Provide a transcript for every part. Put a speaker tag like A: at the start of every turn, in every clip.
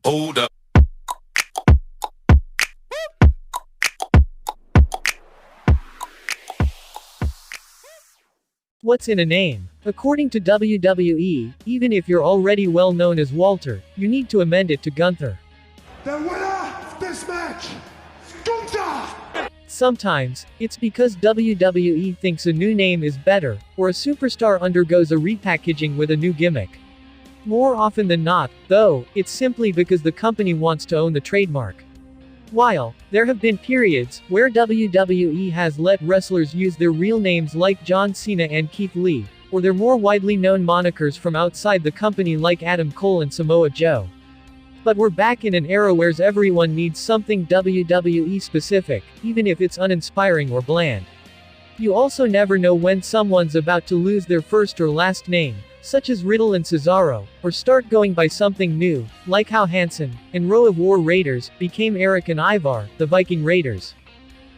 A: Hold up.
B: What's in a name? According to WWE, even if you're already well known as Walter, you need to amend it to Gunther.
C: The winner of this match is Gunther!
B: Sometimes, it's because WWE thinks a new name is better, or a superstar undergoes a repackaging with a new gimmick. More often than not, though, it's simply because the company wants to own the trademark. While there have been periods where WWE has let wrestlers use their real names like John Cena and Keith Lee, or their more widely known monikers from outside the company like Adam Cole and Samoa Joe. But we're back in an era where everyone needs something WWE specific, even if it's uninspiring or bland. You also never know when someone's about to lose their first or last name, such as Riddle and Cesaro, or start going by something new, like how Hanson, and Row of War Raiders, became Eric and Ivar, the Viking Raiders.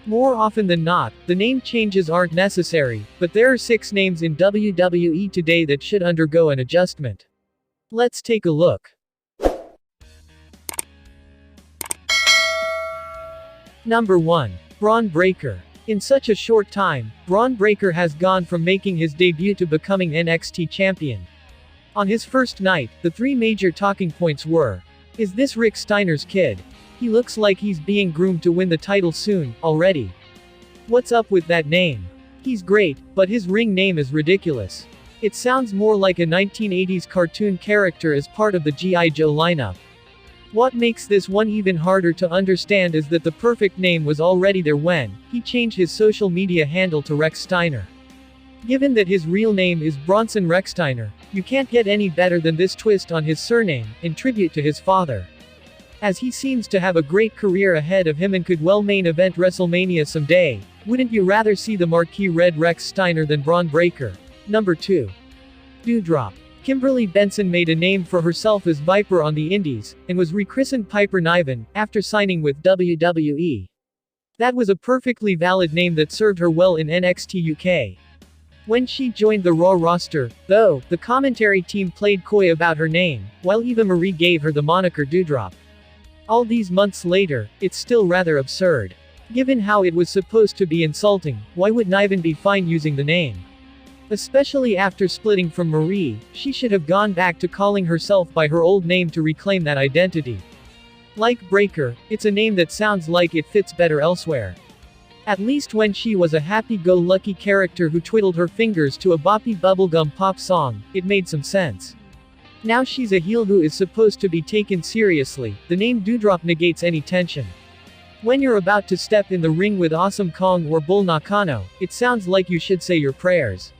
B: More often than not, the name changes aren't necessary, but there are 6 names in WWE today that should undergo an adjustment. Let's take a look. Number 1. Bron Breakker. In such a short time, Bron Breakker has gone from making his debut to becoming NXT champion. On his first night, the 3 major talking points were: is this Rick Steiner's kid? He looks like he's being groomed to win the title soon, already. What's up with that name? He's great, but his ring name is ridiculous. It sounds more like a 1980s cartoon character as part of the G.I. Joe lineup. What makes this one even harder to understand is that the perfect name was already there when he changed his social media handle to Rex Steiner. Given that his real name is Bronson Rechsteiner, you can't get any better than this twist on his surname, in tribute to his father. As he seems to have a great career ahead of him and could well main event WrestleMania someday, wouldn't you rather see the marquee red Rex Steiner than Bron Breakker? Number 2. Dewdrop. Kimberly Benson made a name for herself as Viper on the Indies, and was rechristened Piper Niven, after signing with WWE. That was a perfectly valid name that served her well in NXT UK. When she joined the Raw roster, though, the commentary team played coy about her name, while Eva Marie gave her the moniker Dewdrop. All these months later, it's still rather absurd. Given how it was supposed to be insulting, why would Niven be fine using the name? Especially after splitting from Marie, she should have gone back to calling herself by her old name to reclaim that identity. Like Breakker, it's a name that sounds like it fits better elsewhere. At least when she was a happy-go-lucky character who twiddled her fingers to a boppy bubblegum pop song, it made some sense. Now she's a heel who is supposed to be taken seriously, the name Dewdrop negates any tension. When you're about to step in the ring with Awesome Kong or Bull Nakano, it sounds like you should say your prayers.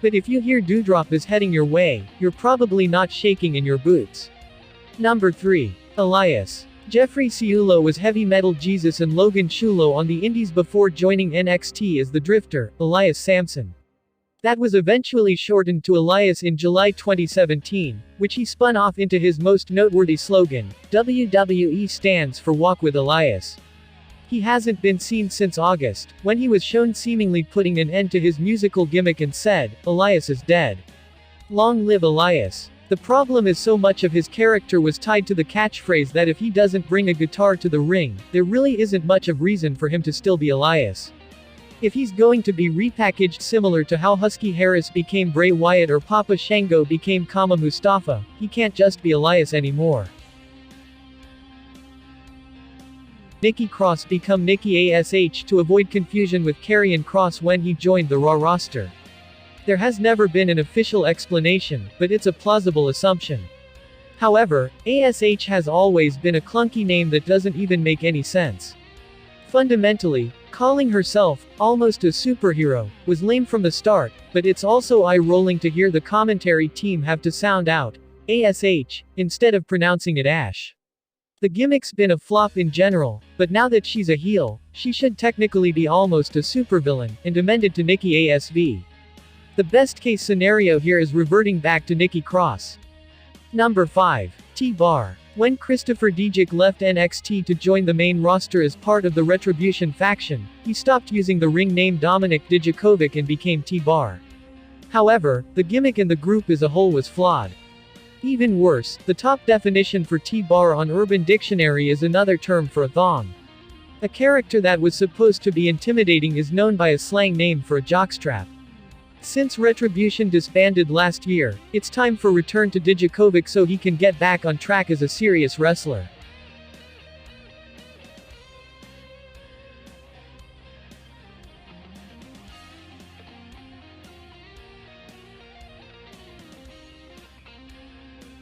B: But if you hear Dewdrop is heading your way, you're probably not shaking in your boots. Number 3. Elias. Jeffrey Ciulo was Heavy Metal Jesus and Logan Chulo on the Indies before joining NXT as the Drifter, Elias Samson. That was eventually shortened to Elias in July 2017, which he spun off into his most noteworthy slogan, WWE stands for Walk with Elias. He hasn't been seen since August, when he was shown seemingly putting an end to his musical gimmick and said, "Elias is dead. Long live Elias." The problem is so much of his character was tied to the catchphrase that if he doesn't bring a guitar to the ring, there really isn't much of reason for him to still be Elias. If he's going to be repackaged similar to how Husky Harris became Bray Wyatt or Papa Shango became Kama Mustafa, he can't just be Elias anymore. Nikki Cross become Nikki A.S.H to avoid confusion with Karrion Kross when he joined the Raw roster. There has never been an official explanation, but it's a plausible assumption. However, A.S.H has always been a clunky name that doesn't even make any sense. Fundamentally, calling herself, almost a superhero, was lame from the start, but it's also eye-rolling to hear the commentary team have to sound out, A.S.H, instead of pronouncing it Ash. The gimmick's been a flop in general, but now that she's a heel, she should technically be almost a supervillain, and amended to Nikki A.S.V. The best case scenario here is reverting back to Nikki Cross. Number 5. TBar. When Christopher Dijak left NXT to join the main roster as part of the Retribution faction, he stopped using the ring name Dominik Dijakovic and became TBar. However, the gimmick and the group as a whole was flawed. Even worse, the top definition for TBar on Urban Dictionary is another term for a thong. A character that was supposed to be intimidating is known by a slang name for a jockstrap. Since Retribution disbanded last year, it's time for return to Djokovic so he can get back on track as a serious wrestler.